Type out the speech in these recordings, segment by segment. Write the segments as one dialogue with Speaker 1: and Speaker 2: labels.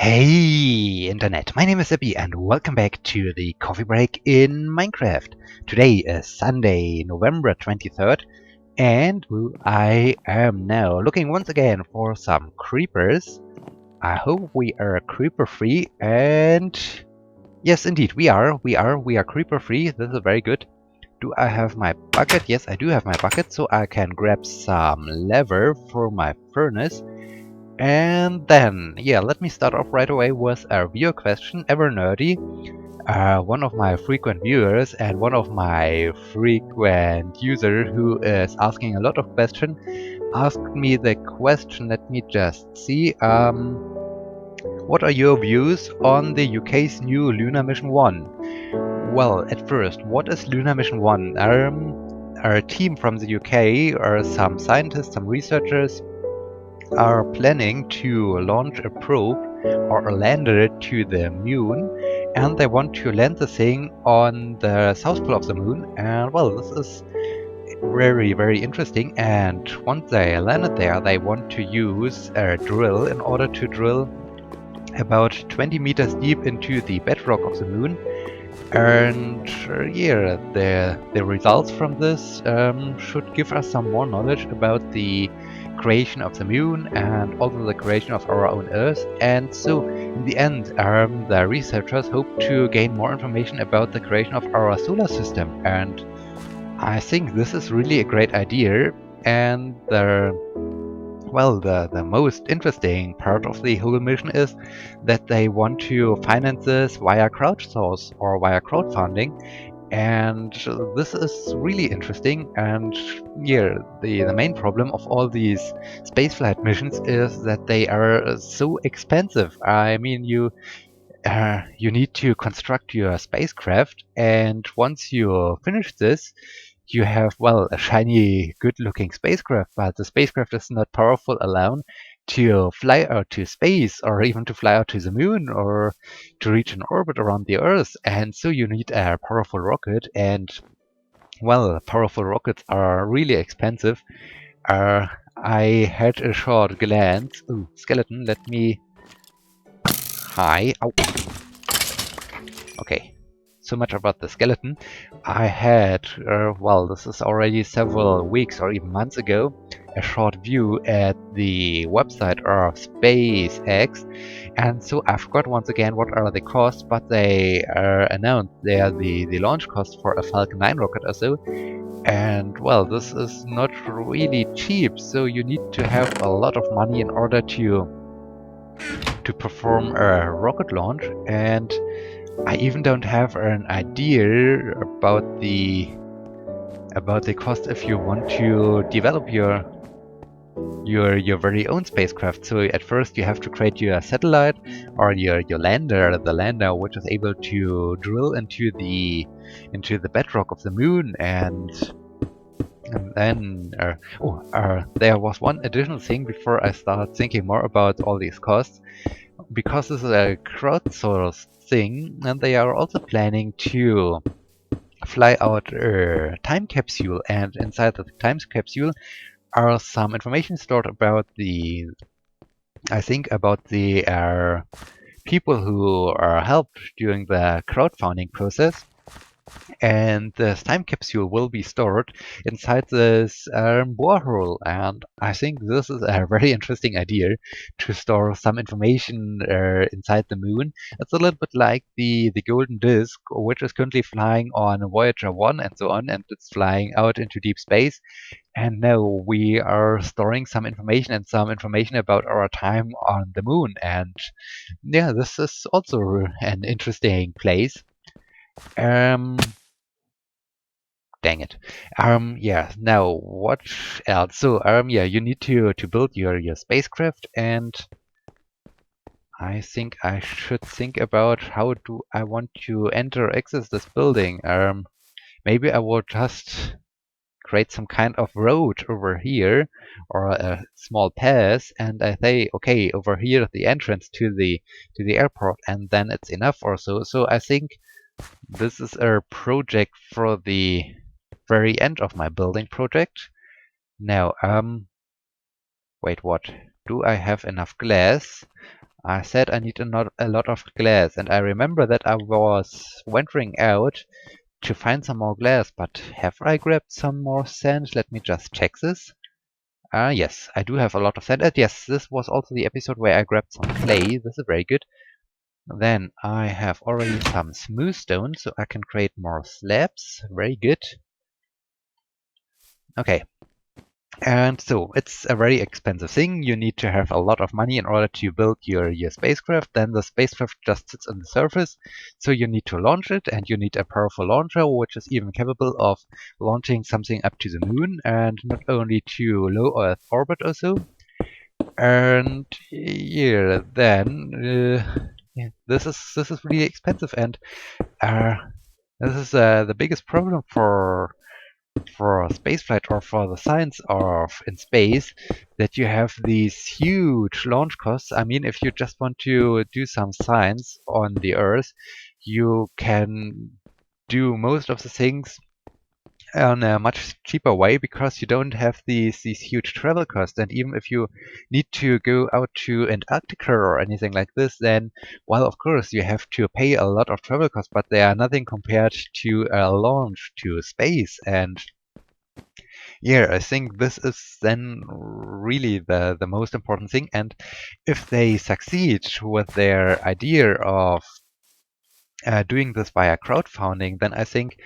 Speaker 1: Hey Internet, my name is Sebbi and welcome back to the coffee break in Minecraft. Today is Sunday, November 23rd, and I am now looking once again for some creepers. I hope we are creeper free, and yes indeed we are creeper free. This is very good. Do I have my bucket? Yes, I do have my bucket, so I can grab some leather for my furnace. And then, yeah, let me start off right away with a viewer question. Ever Nerdy, one of my frequent viewers and one of my frequent user who is asking a lot of questions, asked me the question. Let me just see. What are your views on the UK's new Lunar Mission One? Well, at first, what is Lunar Mission One? Our team from the UK, or some scientists, some researchers, are planning to launch a probe or a lander to the moon, and they want to land the thing on the south pole of the moon. And well, this is very, very interesting. And once they landed there, they want to use a drill in order to drill about 20 meters deep into the bedrock of the moon. And yeah, the results from this should give us some more knowledge about the creation of the moon and also the creation of our own Earth. And so, in the end, the researchers hope to gain more information about the creation of our solar system. And I think this is really a great idea. And the most interesting part of the whole mission is that they want to finance this via crowdsource or via crowdfunding. And this is really interesting. And yeah, the main problem of all these spaceflight missions is that they are so expensive. I mean, you need to construct your spacecraft, and once you finish this, you have, well, a shiny, good-looking spacecraft, but the spacecraft is not powerful alone to fly out to space, or even to fly out to the moon, or to reach an orbit around the Earth. And so you need a powerful rocket, and, well, powerful rockets are really expensive. Uh, I had a short glance. Ooh, skeleton, let me... Hi. Ow. Okay, so much about the skeleton. I had, well, this is already several weeks or even months ago, a short view at the website of SpaceX, and so I forgot once again what are the costs, but they announced they are the launch cost for a Falcon 9 rocket or so. And well, this is not really cheap, so you need to have a lot of money in order to perform a rocket launch. And I even don't have an idea about the cost if you want to develop your very own spacecraft. So at first you have to create your satellite or your lander, the lander which is able to drill into the bedrock of the moon. And then there was one additional thing before I start thinking more about all these costs. Because this is a crowdsourced thing, and they are also planning to fly out a time capsule, and inside the time capsule are some information stored about I think about the people who are helped during the crowdfunding process. And this time capsule will be stored inside this borehole. And I think this is a very interesting idea, to store some information inside the moon. It's a little bit like the golden disk, which is currently flying on Voyager 1 and so on, and it's flying out into deep space. And now we are storing some information, and some information about our time on the moon. And yeah, this is also an interesting place. Um, Dang it. Yeah, now what else? So, yeah, you need to build your spacecraft, and I think I should think about how do I want to enter or access this building. Maybe I will just create some kind of road over here, or a small pass, and I say, okay, over here the entrance to the airport, and then it's enough or so. So I think this is a project for the very end of my building project. Now, wait, what? Do I have enough glass? I said I need a lot of glass, and I remember that I was venturing out to find some more glass, but have I grabbed some more sand? Let me just check this. Yes, I do have a lot of sand. And yes, this was also the episode where I grabbed some clay. This is very good. Then I have already some smooth stone, so I can create more slabs. Very good. Okay. And so it's a very expensive thing. You need to have a lot of money in order to build your spacecraft. Then the spacecraft just sits on the surface. So you need to launch it, and you need a powerful launcher, which is even capable of launching something up to the moon, and not only to low Earth orbit or so. And yeah, then yeah, this is really expensive, and uh, this is the biggest problem for spaceflight or for the science of in space, that you have these huge launch costs. I mean, if you just want to do some science on the Earth, you can do most of the things on a much cheaper way because you don't have these huge travel costs. And even if you need to go out to Antarctica or anything like this, then, well, of course, you have to pay a lot of travel costs, but they are nothing compared to a launch to space. And yeah, I think this is then really the most important thing. And if they succeed with their idea of doing this via crowdfunding, then I think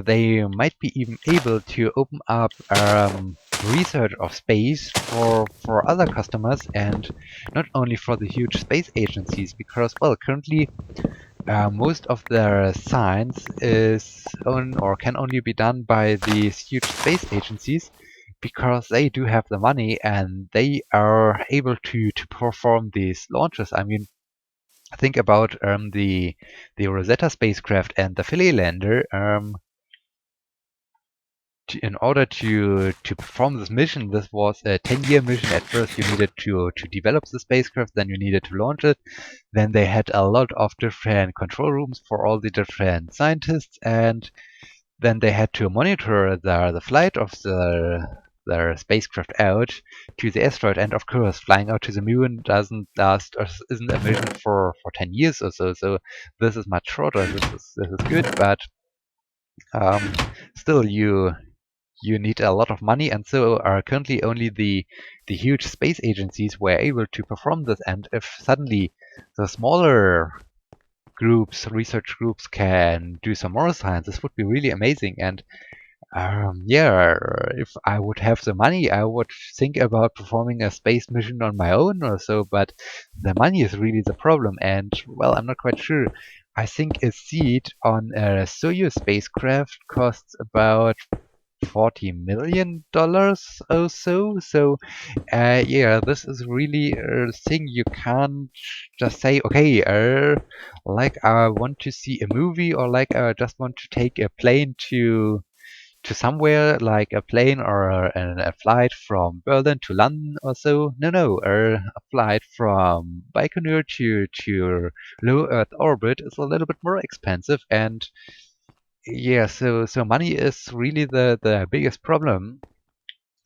Speaker 1: they might be even able to open up research of space for other customers, and not only for the huge space agencies, because, well, currently most of their science is on or can only be done by these huge space agencies, because they do have the money and they are able to perform these launches. I mean, think about the Rosetta spacecraft and the Philae lander. In order to perform this mission, this was a 10-year mission. At first, you needed to develop the spacecraft, then you needed to launch it. Then they had a lot of different control rooms for all the different scientists, and then they had to monitor the flight of their spacecraft out to the asteroid. And of course, flying out to the moon doesn't last or isn't a mission for 10 years or so. So this is much shorter. This is good, but um, still you need a lot of money, and so are currently only the huge space agencies were able to perform this. And if suddenly the smaller groups, research groups, can do some more science, this would be really amazing. And yeah, if I would have the money, I would think about performing a space mission on my own or so, but the money is really the problem. And, well, I'm not quite sure. I think a seat on a Soyuz spacecraft costs about $40 million or so. So, yeah, this is really a thing you can't just say, okay, like I want to see a movie, or like I just want to take a plane to somewhere, like a plane or a flight from Berlin to London or so. No, a flight from Baikonur to low Earth orbit is a little bit more expensive. And yeah, so money is really the biggest problem.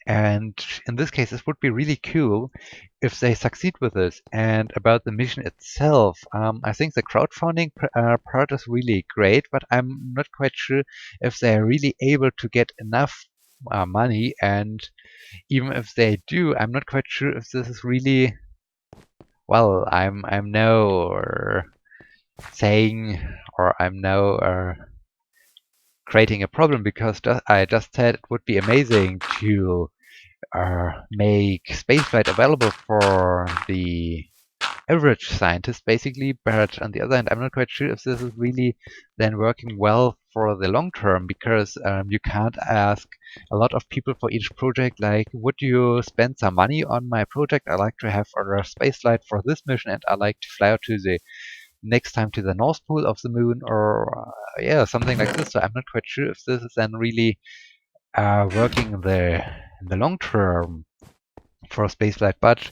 Speaker 1: And in this case, it would be really cool if they succeed with this. And about the mission itself, I think the crowdfunding part is really great, but I'm not quite sure if they're really able to get enough money. And even if they do, I'm not quite sure if this is really, well, I'm now saying, or I'm now creating a problem, because I just said it would be amazing to make spaceflight available for the average scientist, basically. But on the other hand, I'm not quite sure if this is really then working well for the long term, because you can't ask a lot of people for each project, like, would you spend some money on my project? I like to have a spaceflight for this mission, and I like to fly out to the next time to the North Pole of the moon, or yeah, something like this. So I'm not quite sure if this is then really working in the long term for spaceflight. But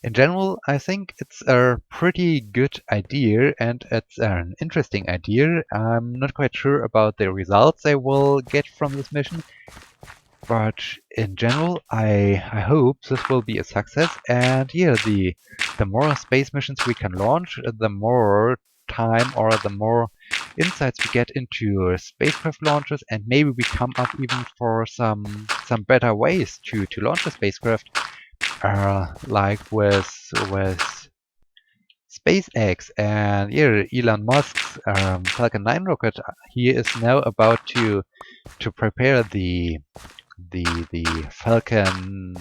Speaker 1: in general, I think it's a pretty good idea, and it's an interesting idea. I'm not quite sure about the results they will get from this mission. But in general, I hope this will be a success. And yeah, the more space missions we can launch, the more time or the more insights we get into spacecraft launches, and maybe we come up even for some better ways to launch a spacecraft, like with SpaceX and yeah, Elon Musk's Falcon 9 rocket. He is now about to prepare the Falcon,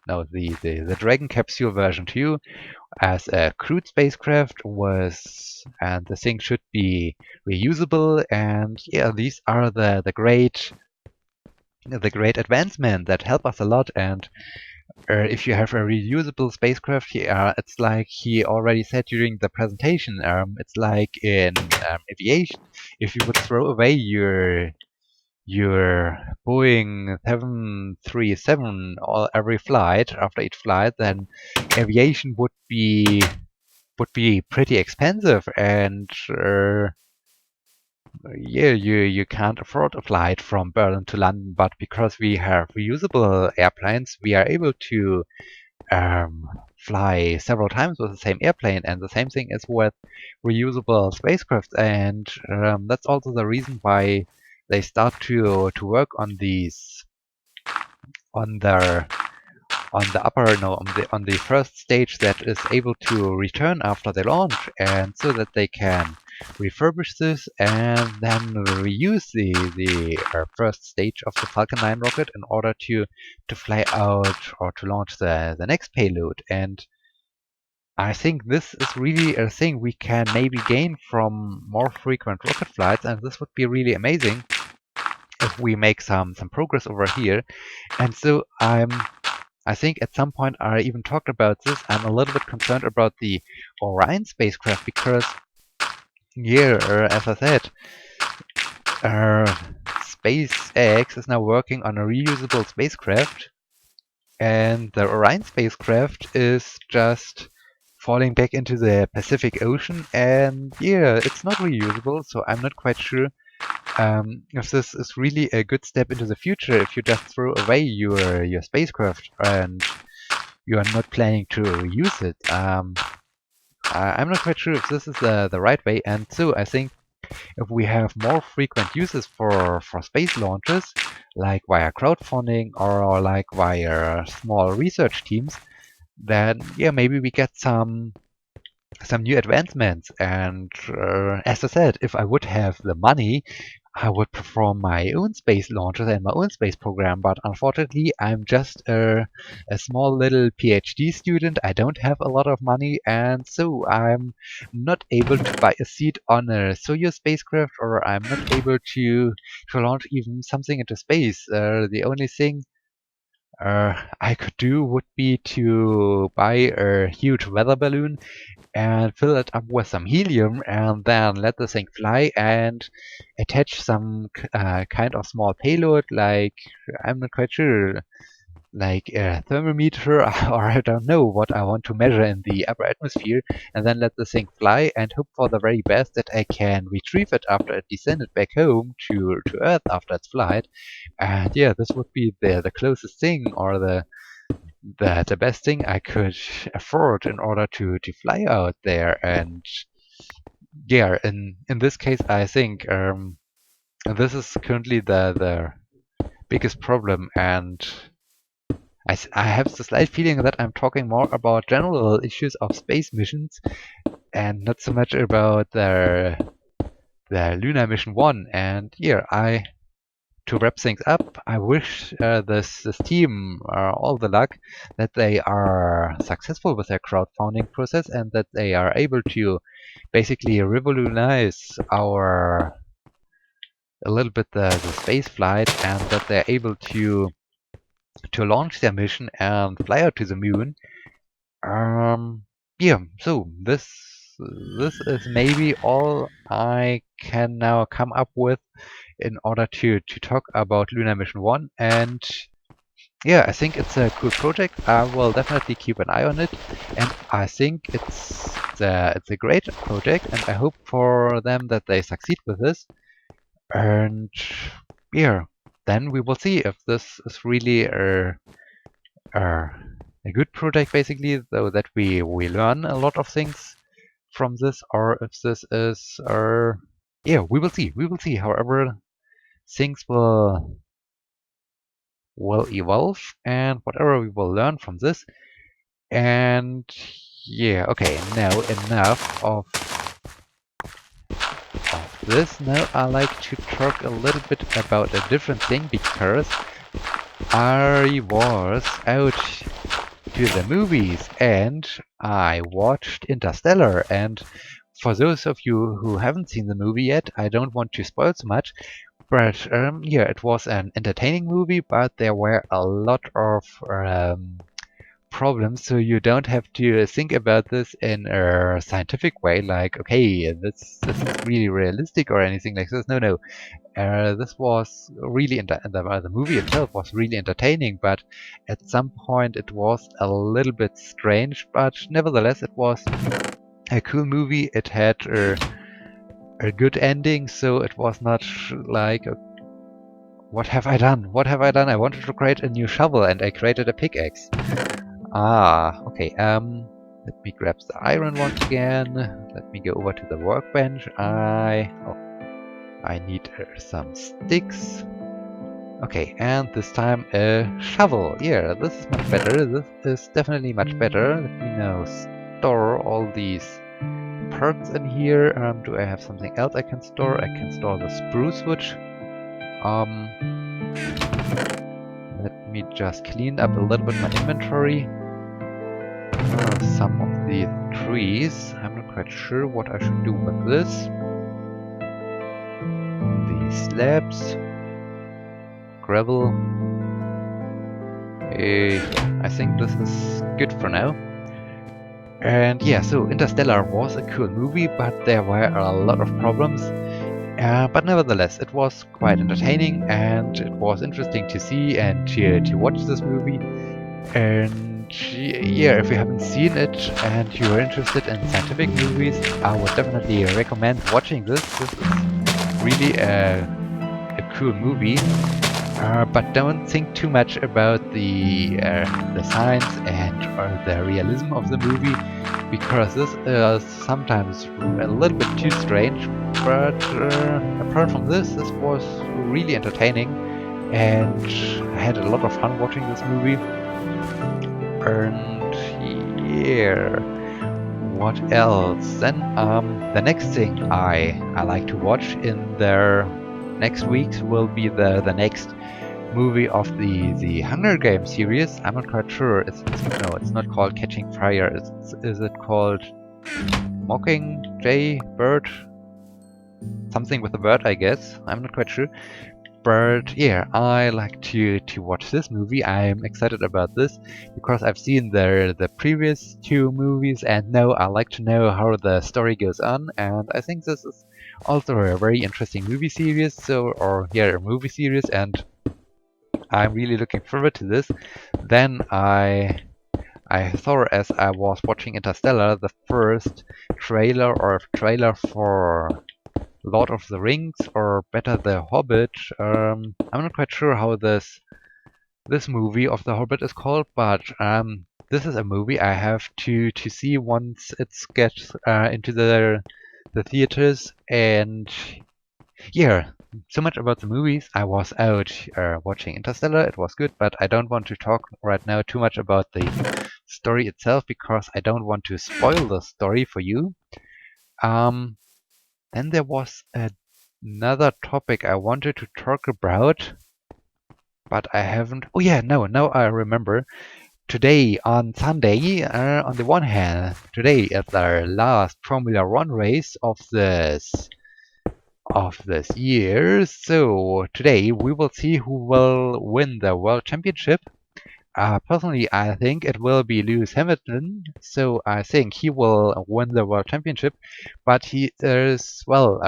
Speaker 1: no, the Dragon capsule version 2 as a crewed spacecraft and the thing should be reusable. And yeah, these are the great advancements that help us a lot. And if you have a reusable spacecraft, it's like he already said during the presentation. It's like in aviation. If you would throw away your Boeing 737 every flight after each flight, then aviation would be pretty expensive, and yeah, you can't afford a flight from Berlin to London. But because we have reusable airplanes, we are able to um, fly several times with the same airplane, and the same thing is with reusable spacecraft. And that's also the reason why they start to work on these on their on the upper no on the first stage that is able to return after the launch, and so that they can refurbish this and then reuse the first stage of the Falcon 9 rocket in order to fly out or to launch the next payload. And I think this is really a thing we can maybe gain from more frequent rocket flights, and this would be really amazing if we make some progress over here. And so I think at some point I even talked about this. I'm a little bit concerned about the Orion spacecraft because, yeah, as I said, uh, SpaceX is now working on a reusable spacecraft, and the Orion spacecraft is just falling back into the Pacific Ocean, and yeah, it's not reusable, so I'm not quite sure if this is really a good step into the future if you just throw away your spacecraft and you are not planning to reuse it. I'm not quite sure if this is the right way, and so I think if we have more frequent uses for space launches, like via crowdfunding or like via small research teams, then yeah, maybe we get some new advancements. And as I said, if I would have the money, I would perform my own space launches and my own space program. But unfortunately, I'm just a small little PhD student. I don't have a lot of money, and so I'm not able to buy a seat on a Soyuz spacecraft, or I'm not able to launch even something into space. The only thing I could do would be to buy a huge weather balloon and fill it up with some helium and then let the thing fly and attach some kind of small payload, like, I'm not quite sure, like a thermometer or I don't know what I want to measure in the upper atmosphere, and then let the thing fly and hope for the very best that I can retrieve it after it descended back home to Earth after its flight. And yeah, this would be the closest thing, or the best thing I could afford in order to fly out there. And yeah, in this case, I think this is currently the biggest problem. And I have the slight feeling that I'm talking more about general issues of space missions and not so much about the Lunar Mission One. And yeah, to wrap things up, I wish this team all the luck, that they are successful with their crowdfunding process and that they are able to basically revolutionize a little bit the space flight, and that they're able to launch their mission and fly out to the moon. Yeah, so this is maybe all I can now come up with in order to talk about Lunar Mission One. And yeah, I think it's a cool project. I will definitely keep an eye on it, and I think it's a great project, and I hope for them that they succeed with this. And yeah, then we will see if this is really a good project, basically, so that we learn a lot of things from this, or if this is yeah, we will see. We will see. However, things will evolve, and whatever we will learn from this. And yeah, okay, now enough of this. Now I like to talk a little bit about a different thing, because I was out to the movies and I watched Interstellar. And for those of you who haven't seen the movie yet, I don't want to spoil so much. But yeah, it was an entertaining movie, but there were a lot of problems, so you don't have to think about this in a scientific way, like, okay, this is really realistic or anything like this. No, no. This was really the movie itself was really entertaining, but at some point it was a little bit strange. But nevertheless, it was a cool movie. It had a good ending, so it was not like, what have I done? What have I done? I wanted to create a new shovel, and I created a pickaxe. Ah, okay. Let me grab the iron once again. Let me go over to the workbench. I need some sticks. Okay, and this time a shovel. Yeah, this is much better. This is definitely much better. Let me now store all these parts in here. Do I have something else I can store? I can store the spruce wood. Let me just clean up a little bit my inventory. Some of the trees. I'm not quite sure what I should do with this. These slabs. Gravel. I think this is good for now. And yeah, so Interstellar was a cool movie, but there were a lot of problems. But nevertheless, it was quite entertaining, and it was interesting to see and to watch this movie. And yeah, if you haven't seen it and you're interested in scientific movies, I would definitely recommend watching this. This is really a cool movie. But don't think too much about the science and the realism of the movie, because this is sometimes a little bit too strange. But apart from this, this was really entertaining, and I had a lot of fun watching this movie. And yeah, what else? Then the next thing I like to watch in the next weeks will be the next movie of the Hunger Games series. I'm not quite sure. No, it's not called Catching Fire. Is it called Mockingjay Bird? Something with a bird, I guess. I'm not quite sure. But yeah, I like to watch this movie. I'm excited about this because I've seen the previous two movies, and now I like to know how the story goes on. And I think this is also a very interesting movie series. A movie series, and I'm really looking forward to this. Then I saw, as I was watching Interstellar, the first trailer for Lord of the Rings, or better, The Hobbit. I'm not quite sure how this movie of The Hobbit is called, but this is a movie I have to see once it gets into the theaters. And yeah, so much about the movies. I was out watching Interstellar. It was good, but I don't want to talk right now too much about the story itself, because I don't want to spoil the story for you. Then there was another topic I wanted to talk about, but I haven't. Oh yeah, no, now I remember. Today, on Sunday, on the one hand, today is the last Formula One race of this year. So today we will see who will win the World Championship. Personally, I think it will be Lewis Hamilton, so I think he will win the World Championship. But he is, well,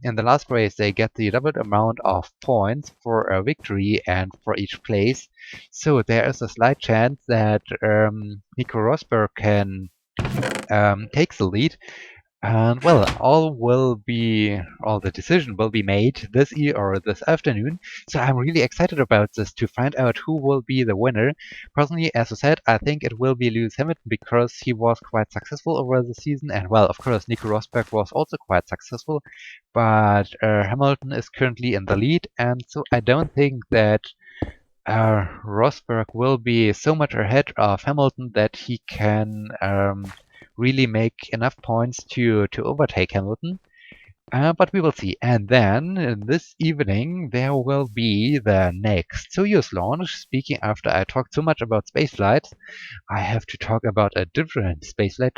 Speaker 1: in the last race they get the double amount of points for a victory and for each place. So there is a slight chance that Nico Rosberg can take the lead. And well, all the decision will be made this afternoon. So I'm really excited about this to find out who will be the winner. Personally, as I said, I think it will be Lewis Hamilton because he was quite successful over the season. And well, of course, Nico Rosberg was also quite successful, but Hamilton is currently in the lead. And so I don't think that Rosberg will be so much ahead of Hamilton that he can really make enough points to overtake Hamilton. But we will see. And then this evening there will be the next Soyuz launch. Speaking after I talked so much about spaceflight, I have to talk about a different spaceflight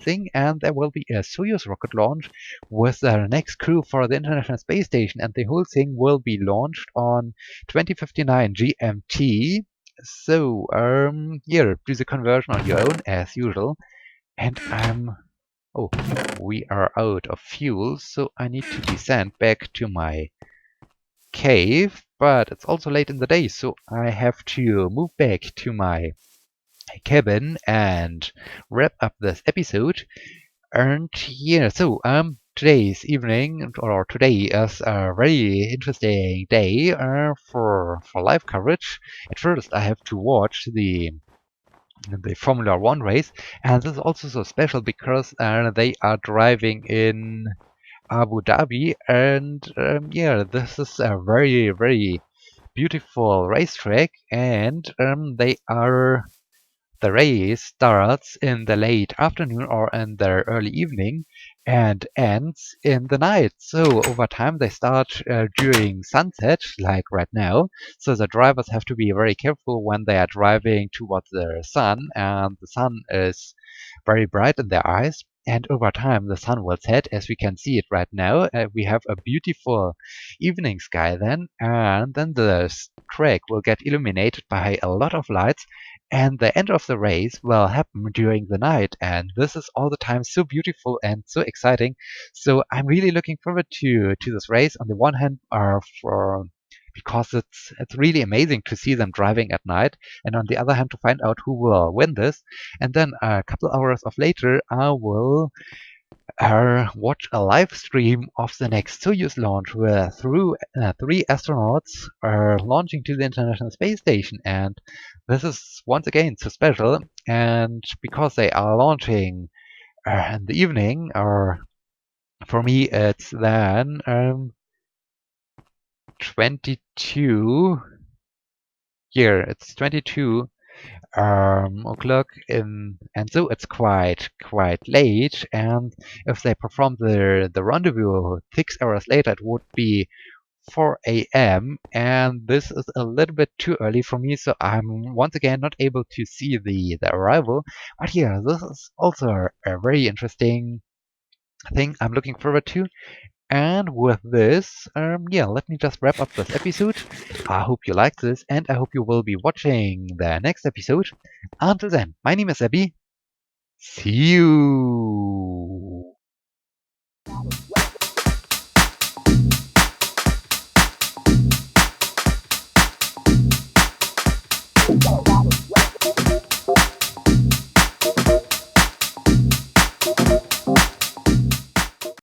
Speaker 1: thing, and there will be a Soyuz rocket launch with the next crew for the International Space Station, and the whole thing will be launched on 2059 GMT. So, here, do the conversion on your own as usual. And oh, we are out of fuel, so I need to descend back to my cave, but it's also late in the day, so I have to move back to my cabin and wrap up this episode. And yeah, so today's evening or today is a very interesting day for live coverage. At first, I have to watch the Formula One race, and this is also so special because they are driving in Abu Dhabi, and yeah, this is a very beautiful racetrack, and the race starts in the late afternoon or in the early evening and ends in the night. So over time they start during sunset, like right now. So the drivers have to be very careful when they are driving towards the sun, and the sun is very bright in their eyes. And over time, the sun will set, as we can see it right now. We have a beautiful evening sky then, and then the track will get illuminated by a lot of lights, and the end of the race will happen during the night. And this is all the time so beautiful and so exciting. So I'm really looking forward to this race. On the one hand, for because it's really amazing to see them driving at night, and on the other hand, to find out who will win this. And then a couple hours of later, I will watch a live stream of the next Soyuz launch where three astronauts are launching to the International Space Station. And this is once again so special. And because they are launching in the evening, or for me, it's then 22. Here, it's 22 o'clock and so it's quite late. And if they perform the rendezvous 6 hours later, it would be 4 a.m. and this is a little bit too early for me, so I'm once again not able to see the arrival. But yeah, this is also a very interesting thing I'm looking forward to. And with this, yeah, let me just wrap up this episode. I hope you liked this, and I hope you will be watching the next episode. Until then, my name is Sebbi. See you!